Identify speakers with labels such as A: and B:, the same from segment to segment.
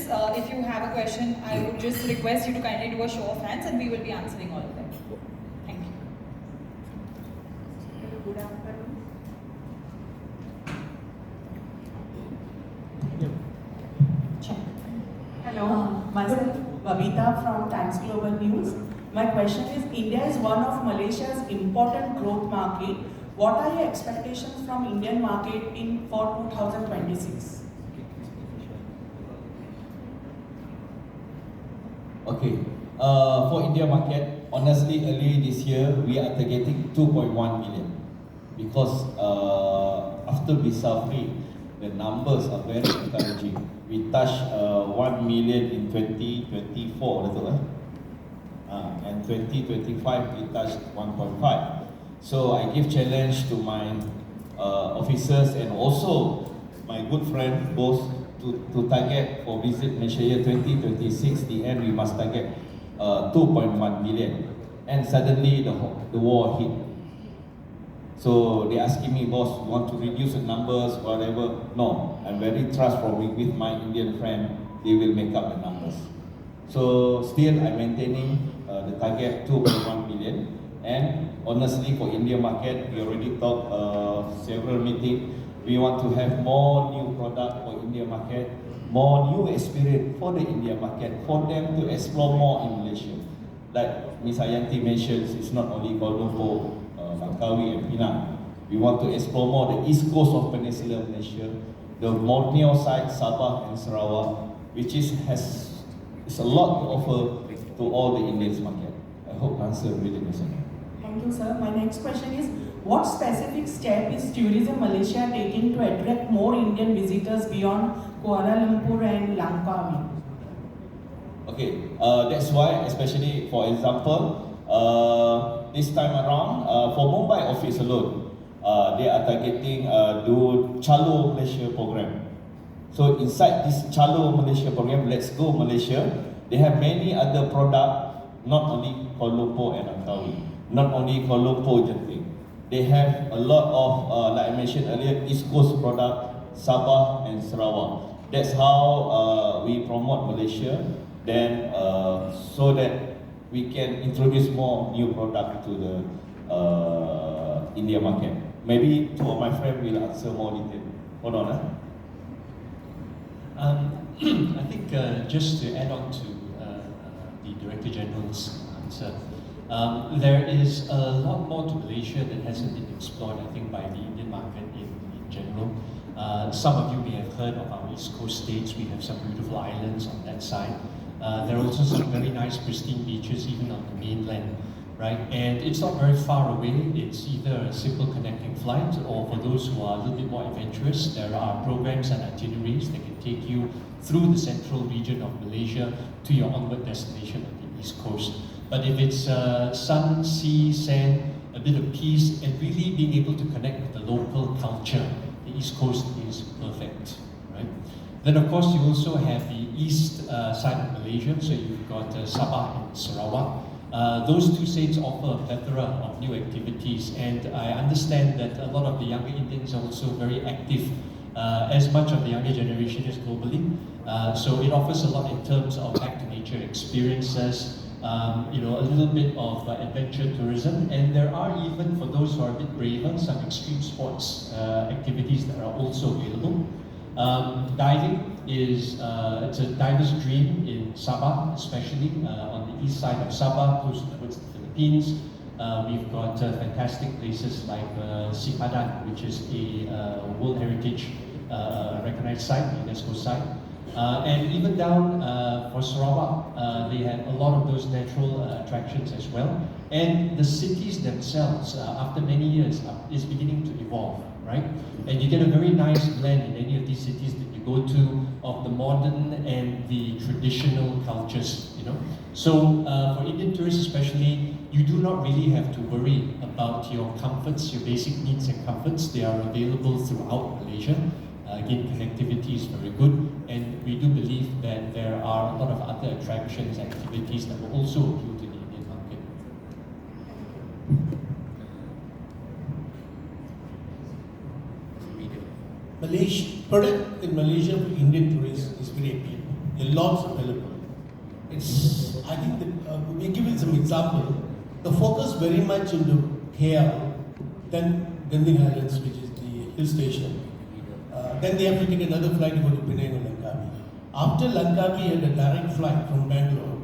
A: if you have a question, I would just request you to kindly do a show of hands and we will be answering all of them. Thank you.
B: Good afternoon. Hello, myself Babita from Times Global News. My question is, India is one of Malaysia's important growth market. What are your expectations from Indian market for 2026?
C: Okay, for India market, honestly, early this year, we are targeting 2.1 million because after visa free, the numbers are very encouraging. We touched 1 million in 2024, and 2025 we touched 1.5. So I give challenge to my officers and also my good friend both to target for visit Malaysia year 2026, the end we must target 2.1 million. And suddenly the war hit. So they asking me, boss, you want to reduce the numbers, whatever? No, I'm very trustful with my Indian friend. They will make up the numbers. So still I'm maintaining the target 2.1 million. And honestly, for India market, we already talked several meetings. We want to have more new product for India market, more new experience for the India market, for them to explore more in Malaysia. Like Ms. Ayanti mentions, it's not only Kuala Lumpur, Langkawi and Penang. We want to explore more the east coast of Peninsular Malaysia, the Borneo side, Sabah and Sarawak, which has a lot to offer to all the Indians market. I hope answer really question.
B: Thank you, sir. My next question is, what specific step is Tourism Malaysia taking to attract more Indian visitors beyond Kuala Lumpur and Langkawi?
C: Okay, that's why, especially for example, this time around, for Mumbai office alone, they are targeting do Chalo Malaysia program. So inside this Chalo Malaysia program, Let's Go Malaysia, they have many other products, not only Kuala Lumpur and Langkawi, not only Kuala Lumpur Genting. They have a lot of, like I mentioned earlier, East Coast product, Sabah and Sarawak. That's how we promote Malaysia. Then, so that we can introduce more new product to the India market. Maybe two of my friends will answer more detail. Hold on.
D: I think just to add on to the Director General's answer, there is a lot more to Malaysia that hasn't been explored, I think, by the Indian market in general. Some of you may have heard of our East Coast states. We have some beautiful islands on that side. There are also some very nice pristine beaches even on the mainland, right? And it's not very far away. It's either a simple connecting flight, or for those who are a little bit more adventurous, there are programs and itineraries that can take you through the central region of Malaysia to your onward destination on the East Coast. But if it's sun, sea, sand, a bit of peace, and really being able to connect with the local culture, the East Coast is perfect, right? Then of course you also have the east side of Malaysia, so you've got Sabah and Sarawak. Those two states offer a plethora of new activities, and I understand that a lot of the younger Indians are also very active, as much of the younger generation is globally. So it offers a lot in terms of back to nature experiences, a little bit of adventure tourism, and there are even, for those who are a bit braver, some extreme sports activities that are also available. Diving is it's a diver's dream in Sabah, especially on the east side of Sabah, close towards the Philippines. We've got fantastic places like Sipadan, which is a World Heritage recognized site, UNESCO site. And even down for Sarawak, they have a lot of those natural attractions as well. And the cities themselves, after many years, is beginning to evolve, right? And you get a very nice blend in any of these cities that you go to of the modern and the traditional cultures, So for Indian tourists especially, you do not really have to worry about your comforts, your basic needs and comforts. They are available throughout Malaysia. Again, connectivity is very good, and we do believe that there are a lot of other attractions, activities that will also appeal to the Indian market.
E: Product in Malaysia for Indian tourists is very appealing. There are lots available. I think that we give it some example. The focus very much into KL, then Gandhi Highlands, which is the hill station. Then they have to take another flight to go to Penang or Langkawi. After Langkawi had a direct flight from Bangalore,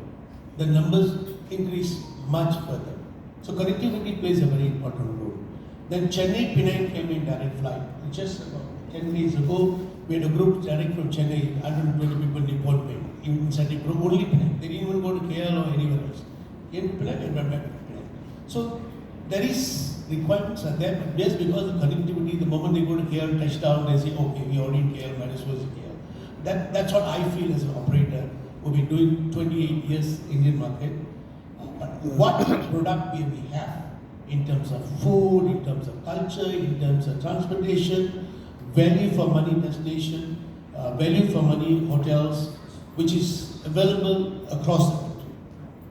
E: the numbers increase much further. So connectivity plays a very important role. Then Chennai Penang came in direct flight. Just about 10 days ago, we had a group direct from Chennai, 120 people Nippon Pay, inside the group, only Penang. They didn't even go to KL or anywhere else. Came to Penang and went back to Penang. So there is requirements are there, but just because of connectivity, the moment they go to KL, touchdown, they say, okay, we already in KL, might as well as KL. That's what I feel as an operator. We've been doing 28 years Indian market. But what product we have in terms of food, in terms of culture, in terms of transportation, value for money destination, value for money hotels, which is available across the country.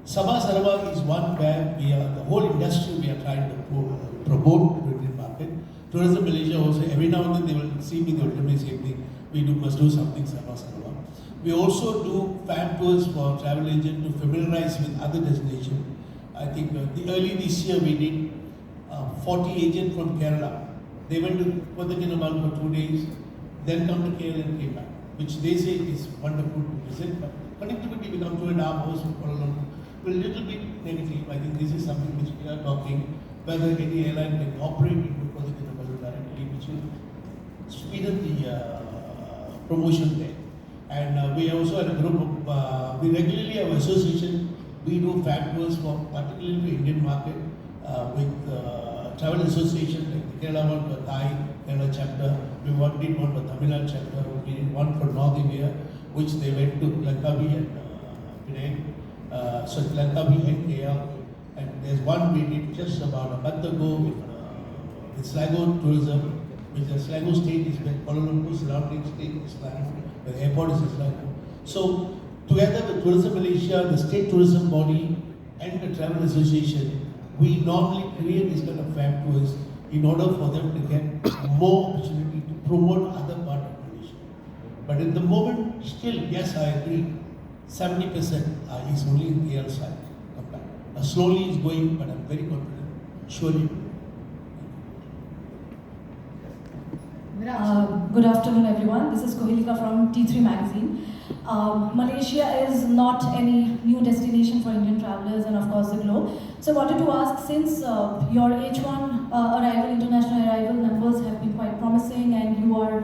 E: Sabah Sarawak is one where the whole industry we are trying to promote to the Indian market. Tourism Malaysia also, every now and then they will see me, they will tell me the same thing, must do something Sabah Sarawak. We also do fan tours for travel agent to familiarize with other destinations. I think early this year we did 40 agents from Kerala. They went to Kodakinamal for 2 days, then come to KL and came back, which they say is wonderful to visit. But connectivity become 2.5 hours from Kuala Lumpur. Well, a little bit negative. I think this is something which we are talking, whether any airline can operate into Kodakinamal directly, which will speed up the promotion there. And we also had a group of, we regularly have association, we do fan tours for particularly the Indian market with travel association like the Kerala one for Thai, Kerala chapter, we did one for Tamil Nadu chapter, we did one for North India, which they went to Langkawi and Penang, so Langkawi and KL. And there's one we did just about a month ago with Sligo Tourism, which the Sligo state is where Kuala Lumpur surrounding state is Sligo, the airport is in Sligo. So together with Tourism Malaysia, the state tourism body and the travel association, we normally create this kind of fan tours in order for them to get more opportunity to promote other part of Malaysia. But at the moment, still, yes, I agree, 70% is only in KL side. Slowly it's going, but I'm very confident, surely.
F: Good afternoon, everyone. This is Kohilika from T3 Magazine. Malaysia is not any new destination for Indian travelers and of course the globe. So I wanted to ask, since your H1 international arrival numbers have been quite promising and you are,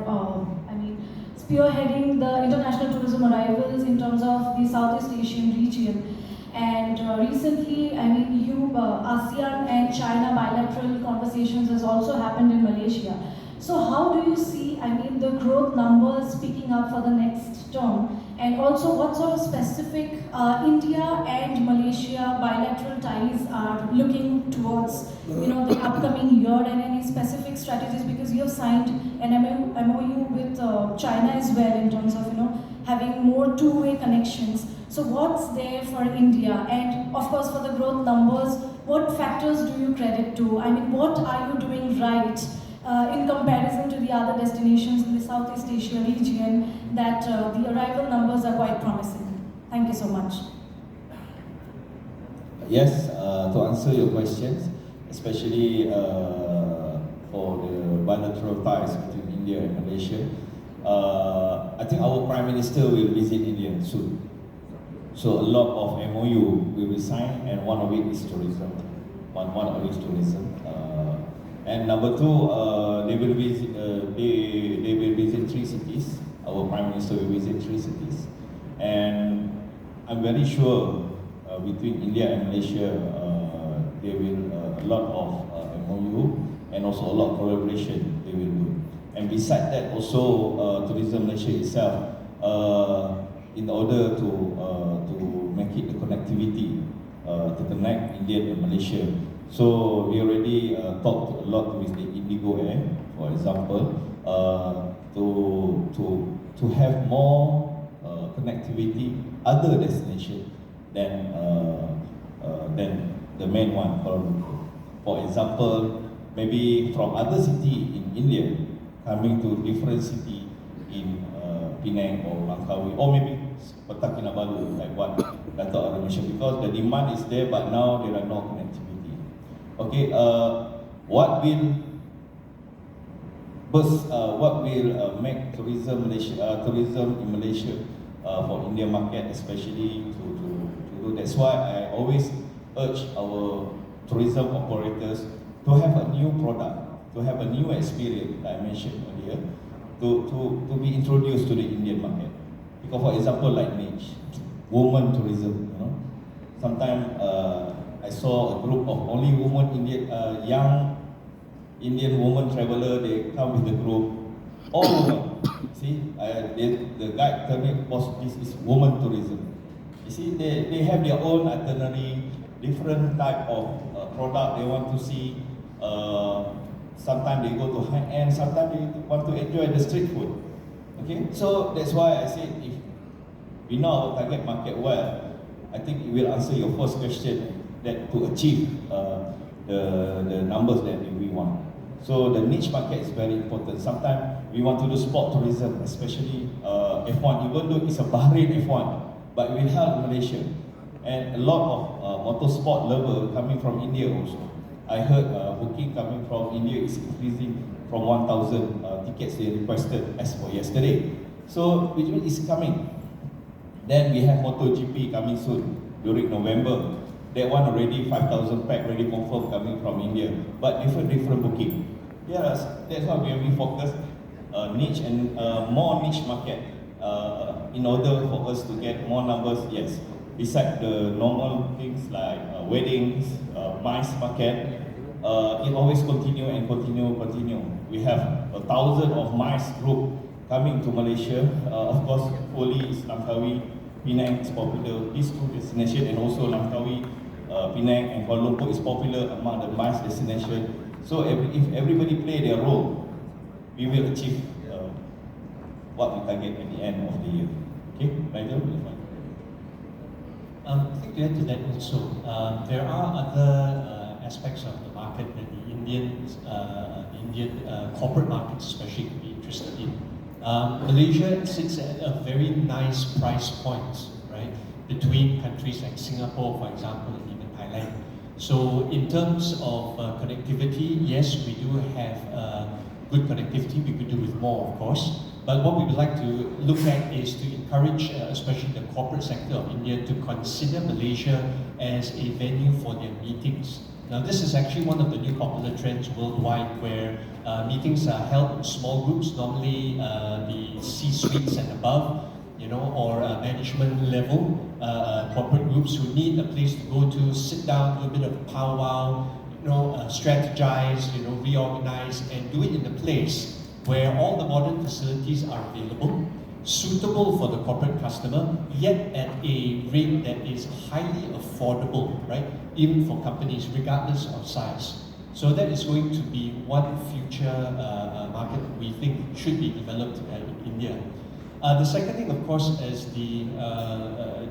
F: spearheading the international tourism arrivals in terms of the Southeast Asian region. And recently, ASEAN and China bilateral conversations has also happened in Malaysia. So how do you see, the growth numbers picking up for the next term? And also what sort of specific India and Malaysia bilateral ties are looking towards, the upcoming year, and any specific strategies, because you have signed an MOU with China as well in terms of, having more two-way connections. So what's there for India? And of course for the growth numbers, what factors do you credit to? What are you doing right in comparison to the other destinations in the Southeast Asia region that the arrival numbers are quite promising? Thank you so much.
C: Yes, to answer your questions, especially for the bilateral ties between India and Malaysia, I think our Prime Minister will visit India soon. So a lot of MOU we will sign, and one of it is tourism. One of it is tourism. And number two, they will visit 3 cities. Our Prime Minister will visit 3 cities. And I'm very sure between India and Malaysia, there will a lot of MOU and also a lot of collaboration they will do. And besides that, also Tourism Malaysia itself, in order to make it the connectivity to connect India and Malaysia. So we already talked a lot with the Indigo Air, for example, to have more connectivity other destination than the main one. For example, maybe from other city in India coming to different city in Penang or Langkawi, or maybe Kota Kinabalu, like what Dato' Arun mentioned, because the demand is there, but now there are no connectivity. Okay, what will make tourism in Malaysia for Indian market, especially to do. That's why I always urge our tourism operators to have a new product, to have a new experience, like I mentioned earlier, to be introduced to the Indian market. Because for example, like niche, women tourism, sometimes I saw a group of only women young Indian woman traveler, they come with the group, all women. See, the guide told me, boss, this is woman tourism. You see, they have their own itinerary, different type of product they want to see. Sometimes they go to high end, sometimes they want to enjoy the street food. Okay, so that's why I said if we know our target market well, I think it will answer your first question, that to achieve the numbers that we want. So the niche market is very important. Sometimes we want to do sport tourism, especially F1, even though it's a Bahrain F1, but we held in Malaysia. And a lot of motorsport lovers coming from India also. I heard booking coming from India is increasing from 1,000 tickets they requested as for yesterday. So which means it's coming. Then we have MotoGP coming soon during November. That one already 5,000 pack already confirmed coming from India, but different booking. Yes, that's why we have focused niche and more niche market in order for us to get more numbers. Yes, besides the normal things like weddings, mice market, it always continue. We have 1,000 of mice group coming to Malaysia. Of course, Foley is Langkawi, Penang is popular. These two destinations, and also Langkawi, Penang and Kuala Lumpur is popular among the MICE destination. So if everybody play their role, we will achieve what we target at the end of the year. Okay, Nigel?
D: I think to add to that also, there are other aspects of the market that the Indian corporate markets especially could be interested in. Malaysia sits at a very nice price point, right, between countries like Singapore, for example, and even Thailand. So in terms of connectivity, yes, we do have good connectivity. We could do with more, of course. But what we would like to look at is to encourage, especially the corporate sector of India, to consider Malaysia as a venue for their meetings. Now, this is actually one of the new popular trends worldwide, where meetings are held in small groups, normally the C-suites and above, or management level corporate groups who need a place to go to, sit down, do a bit of powwow, strategize, reorganize, and do it in a place where all the modern facilities are available, suitable for the corporate customer, yet at a rate that is highly affordable, right? Even for companies, regardless of size. So that is going to be one future market that we think should be developed in India. The second thing, of course, as the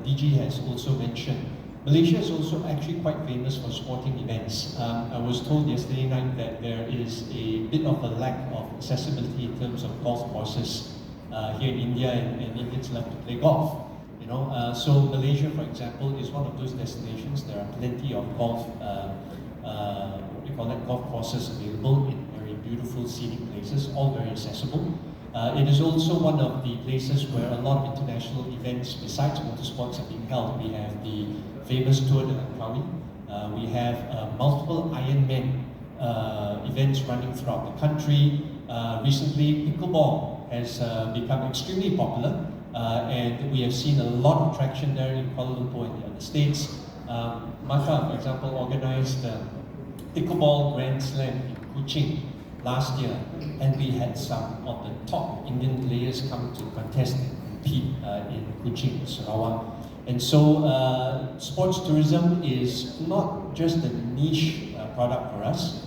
D: DG has also mentioned, Malaysia is also actually quite famous for sporting events. I was told yesterday night that there is a bit of a lack of accessibility in terms of golf courses here in India, and Indians love to play golf. So Malaysia, for example, is one of those destinations. There are plenty of golf courses available in very beautiful scenic places, all very accessible. It is also one of the places where a lot of international events besides motorsports are being held. We have the famous Tour de Langkawi. We have multiple Ironman events running throughout the country. Recently, pickleball has become extremely popular, and we have seen a lot of traction there in Kuala Lumpur and the other states. Maka, for example, organized pickleball Grand Slam in Kuching last year, and we had some of the top Indian players come to contest and compete in Kuching, Sarawak. And so sports tourism is not just a niche product for us.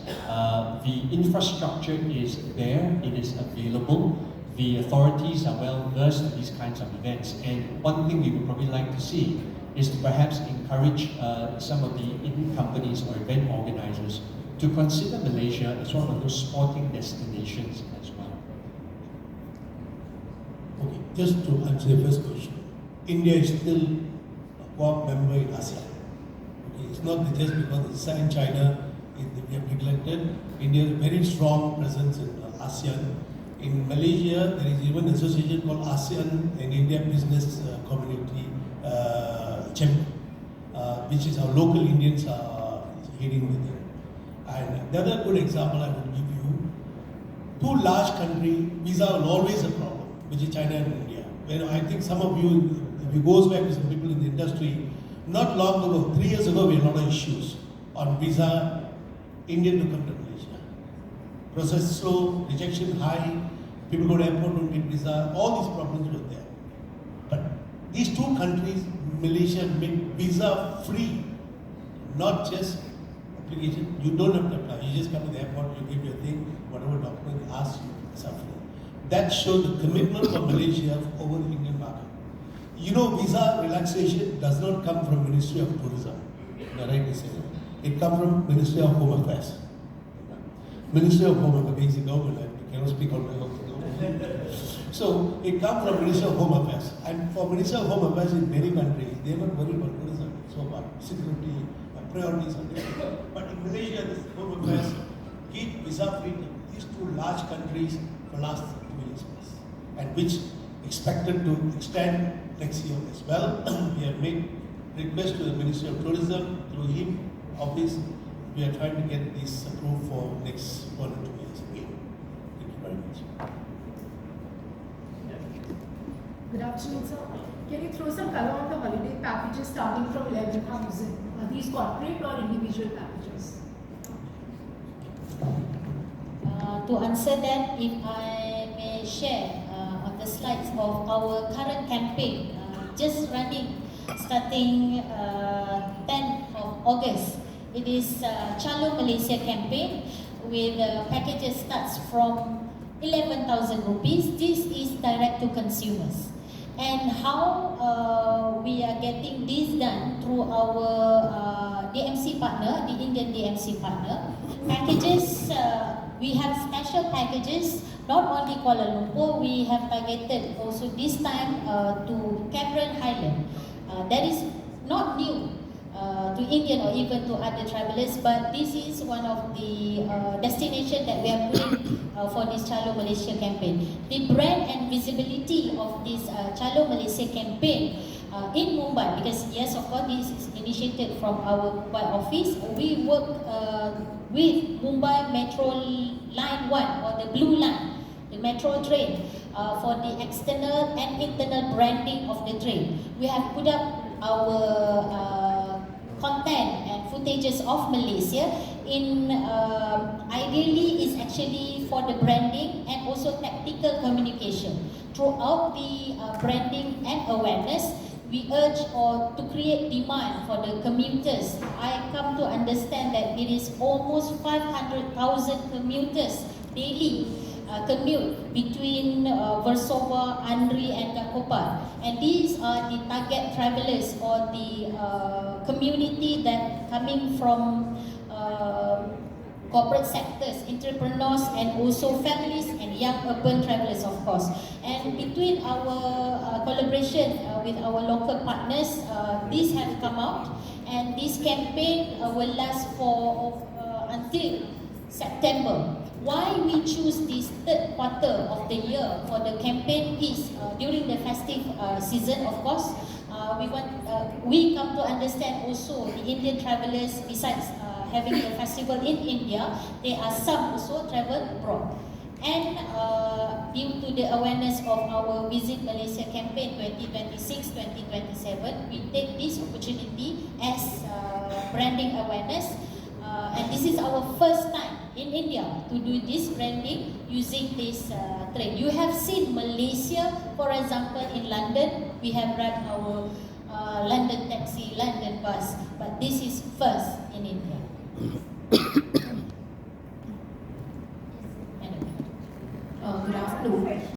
D: The infrastructure is there, it is available. The authorities are well versed in these kinds of events. And one thing we would probably like to see is to perhaps encourage some of the Indian companies or event organizers to consider Malaysia as one of those sporting destinations as well.
E: Okay, just to answer the first question. India is still a core member in ASEAN. Okay, it's not just because it's in China we have neglected. India has a very strong presence in ASEAN. In Malaysia, there is even an association called ASEAN and India Business Community Chamber, which is our local Indians are heading with it. And the other good example I would give you, two large countries, visa will always a problem, which is China and India. Where I think some of you, if it goes back to some people in the industry, not long ago, 3 years ago, we had a lot of issues on visa, Indian to come to Malaysia. Process slow, rejection high, people go to airport, don't get visa, all these problems were there. But these two countries, Malaysia, made visa free, not just application. You don't have to apply, you just come to the airport, you give your thing, whatever document they ask you, it's free. That shows the commitment of Malaysia over the Indian market. You know, visa relaxation does not come from Ministry of Tourism. Am I right to say that? It comes from Ministry of Home Affairs. Ministry of Home Affairs is the government. I cannot speak on behalf of the government. So it comes from Ministry of Home Affairs. And for Ministry of Home Affairs in many countries, they are not worried about tourism so far. Security, priorities are different. But in Malaysia, this Home Affairs keep visa free to these two large countries for the last 2 years plus, and which expected to extend next year as well. We have made request to the Ministry of Tourism through him office. We are trying to get this approved for next 1 or 2 years again. Thank you very much.
G: Good afternoon, sir. Can you throw some color on the holiday packages starting from 11,000? Are these corporate or individual packages?
H: To answer that, if I may share on the slides of our current campaign, just running, starting 10th of August. It is Chalo Malaysia campaign with packages starts from 11,000 rupees. This is direct to consumers. And how we are getting this done through our DMC partner, the Indian DMC partner. Packages, we have special packages, not only Kuala Lumpur, we have targeted also this time to Cameron Highland. That is not new to Indian or even to other travelers, but this is one of the destinations that we are putting for this Chalo Malaysia campaign. The brand and visibility of this Chalo Malaysia campaign in Mumbai, because yes, of course, this is initiated from our Mumbai office. We work with Mumbai Metro Line 1 or the Blue Line, the metro train, for the external and internal branding of the train. We have put up our content and footages of Malaysia in ideally is actually for the branding and also tactical communication. Throughout the branding and awareness, we urge or to create demand for the commuters. I come to understand that it is almost 500,000 commuters daily commute between Versova, Andri and Dakopan. And these are the target travelers or the community that coming from corporate sectors, entrepreneurs and also families and young urban travelers, of course. And between our collaboration with our local partners, these have come out, and this campaign will last for until September. Why we choose this third quarter of the year for the campaign is during the festive season, of course. We come to understand also the Indian travelers, besides having the festival in India, there are some also travel abroad. And due to the awareness of our Visit Malaysia campaign 2026-2027, we take this opportunity as branding awareness. And this is our first time in India to do this branding using this train. You have seen Malaysia, for example, in London, we have run our London taxi, London bus.